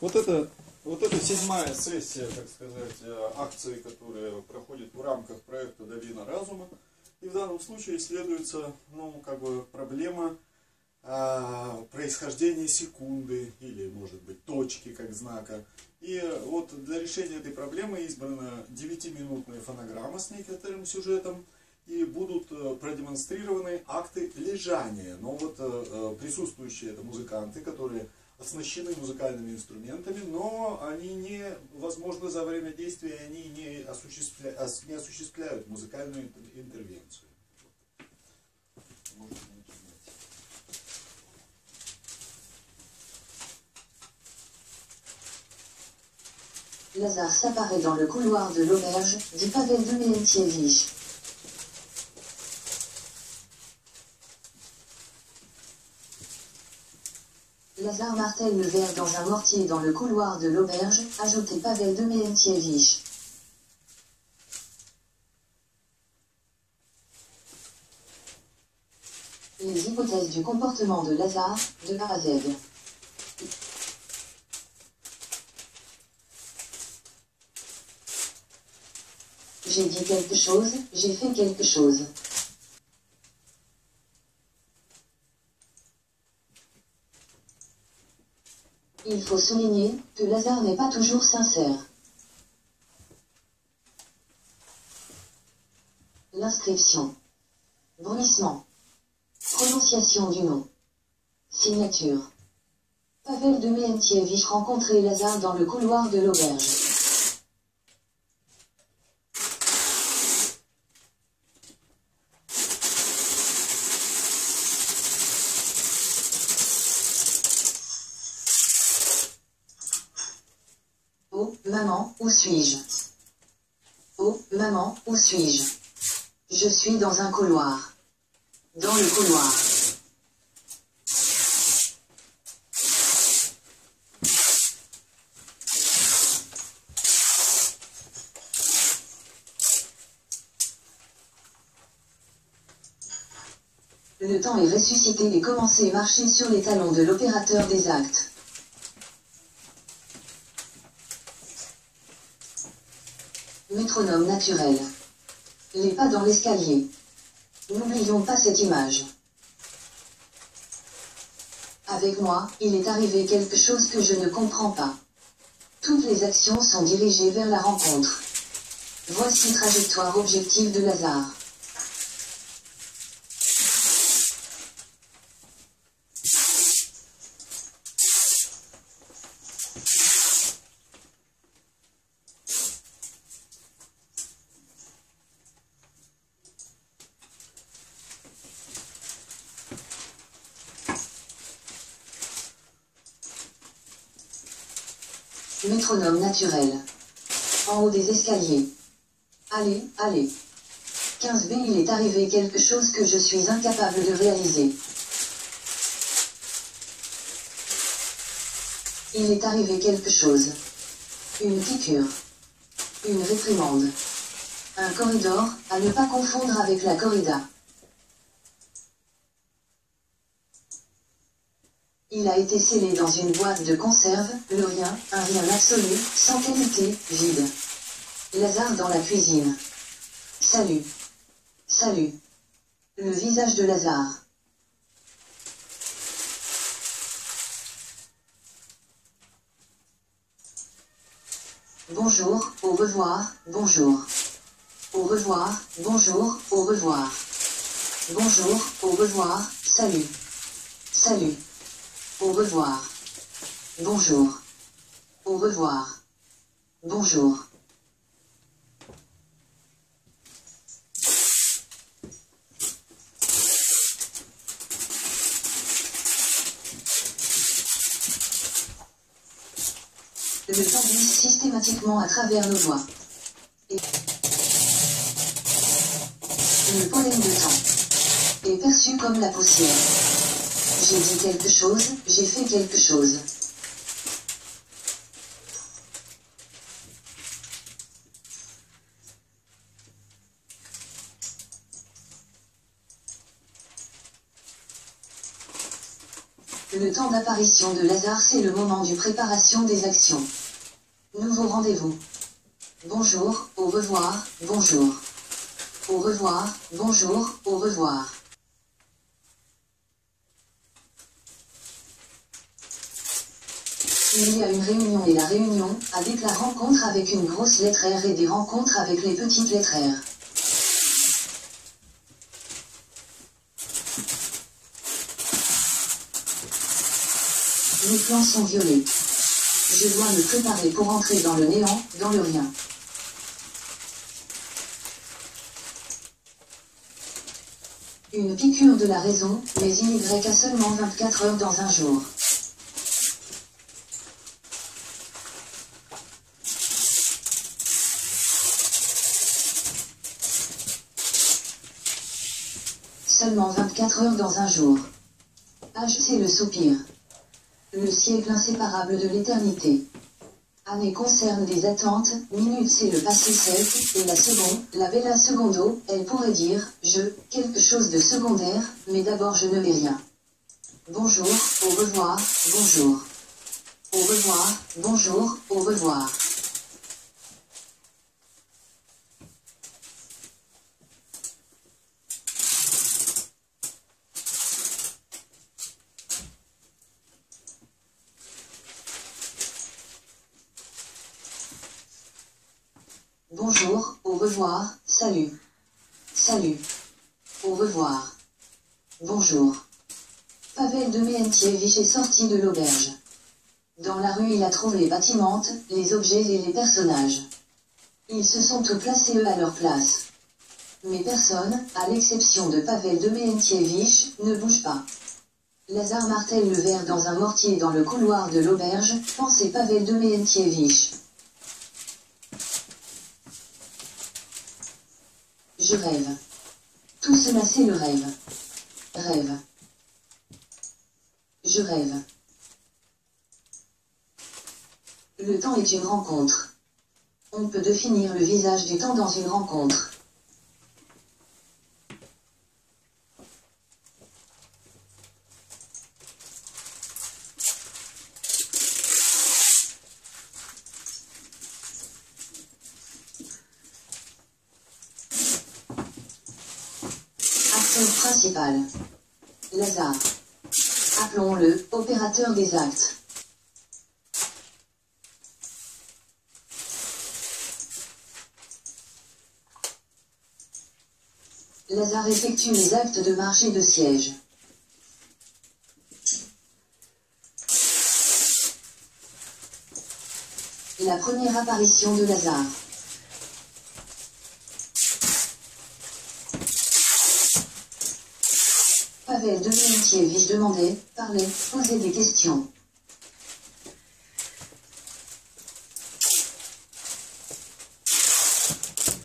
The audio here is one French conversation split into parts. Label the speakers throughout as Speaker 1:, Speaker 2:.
Speaker 1: Вот это седьмая сессия, так сказать, акции, которые проходят в рамках проекта «Долина разума». И в данном случае исследуется, проблема происхождения секунды или, может быть, точки как знака. И вот для решения этой проблемы избрана 9-минутная фонограмма с некоторым сюжетом, и будут продемонстрированы акты лежания. Но вот присутствующие это музыканты, которые оснащены музыкальными инструментами, но они невозможно за время действия, они не осуществляют музыкальную интервенцию.
Speaker 2: Lazare s'apparaît dans le couloir de l'auberge, dit Pavel Dementievich. Lazare martèle le verre dans un mortier dans le couloir de l'auberge, ajoutait Pavel Dementievich. Les hypothèses du comportement de Lazare, de A à Z. J'ai dit quelque chose, j'ai fait quelque chose. Il faut souligner que Lazare n'est pas toujours sincère. L'inscription. Bruissement. Prononciation du nom. Signature. Pavel Dementievich rencontrait Lazare dans le couloir de l'auberge. Oh, maman, où suis-je? Oh, maman, où suis-je? Je suis dans un couloir. Dans le couloir. Le temps est ressuscité et commencé à marcher sur les talons de l'opérateur des actes. Métronome naturel. Les pas dans l'escalier. N'oublions pas cette image. Avec moi, il est arrivé quelque chose que je ne comprends pas. Toutes les actions sont dirigées vers la rencontre. Voici trajectoire objective de Lazare. Métronome naturel. En haut des escaliers. Allez, allez. 15B, il est arrivé quelque chose que je suis incapable de réaliser. Il est arrivé quelque chose. Une piqûre. Une réprimande. Un corridor, à ne pas confondre avec la corrida. Il a été scellé dans une boîte de conserve, le rien, un rien absolu, sans qualité, vide. Lazare dans la cuisine. Salut. Salut. Le visage de Lazare. Bonjour, au revoir, bonjour. Au revoir, bonjour, au revoir. Bonjour, au revoir, salut. Salut. Au revoir. Bonjour. Au revoir. Bonjour. Le temps glisse systématiquement à travers nos doigts. Et le pollen de temps est perçu comme la poussière. J'ai dit quelque chose, j'ai fait quelque chose. Le Le temps d'apparition de Lazare, c'est le moment du préparation des actions. Nouveau rendez-vous. Bonjour, au revoir, bonjour. Au revoir, bonjour, au revoir. Il y a une réunion et la réunion, avec la rencontre avec une grosse lettre R et des rencontres avec les petites lettres R. Les plans sont violets. Je dois me préparer pour entrer dans le néant, dans le rien. Une piqûre de la raison, mais Y a seulement 24 heures dans un jour. Seulement 24 heures dans un jour. H, c'est le soupir. Le siècle inséparable de l'éternité. Année concerne des attentes, minute c'est le passé sec, et la seconde, la bella secondo, elle pourrait dire, quelque chose de secondaire, mais d'abord je ne vais rien. Bonjour, au revoir, bonjour. Au revoir, bonjour, au revoir. Bonjour, au revoir, salut. Salut. Au revoir. Bonjour. Pavel Demientjevich est sorti de l'auberge. Dans la rue, il a trouvé les bâtiments, les objets et les personnages. Ils se sont tous placés eux à leur place. Mais personne, à l'exception de Pavel Demientjevich, ne bouge pas. Lazare martèle le verre dans un mortier dans le couloir de l'auberge, pensait Pavel Demientjevich. Je rêve. Tout cela c'est le rêve. Rêve. Je rêve. Le temps est une rencontre. On peut définir le visage du temps dans une rencontre. Acteur principal. Lazare. Appelons-le opérateur des actes. Lazare effectue les actes de marche et de siège. La première apparition de Lazare. Pavel Demientjevich demandait, parlait, posait des questions.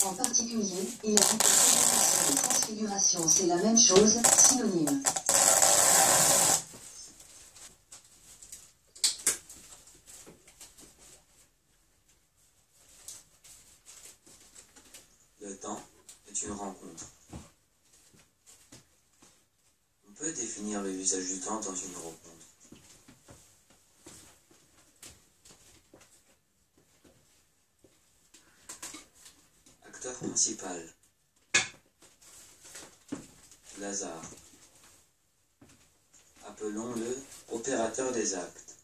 Speaker 2: En particulier, il a rencontré la transfiguration, c'est la même chose, synonyme.
Speaker 3: Le temps est une rencontre. On peut définir le usage du temps dans une rencontre. Acteur principal. Lazare. Appelons-le opérateur des actes.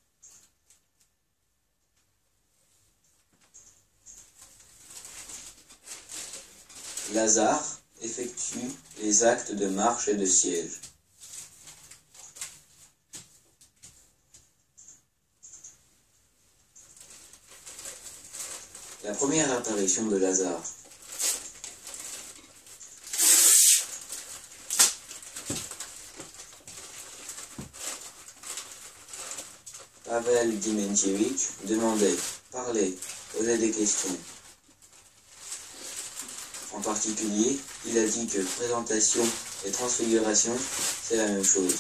Speaker 3: Lazare effectue les actes de marche et de siège. La première apparition de Lazare. Pavel Demientjevich demandait, parlait, posait des questions. En particulier, il a dit que présentation et transfiguration, c'est la même chose.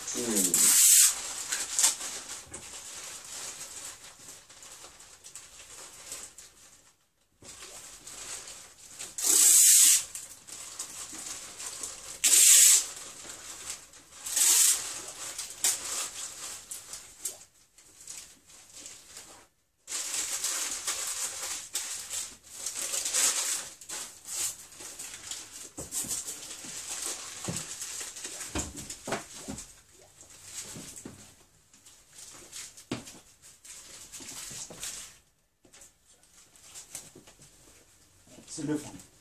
Speaker 3: Synonyme.
Speaker 1: c'est le fond.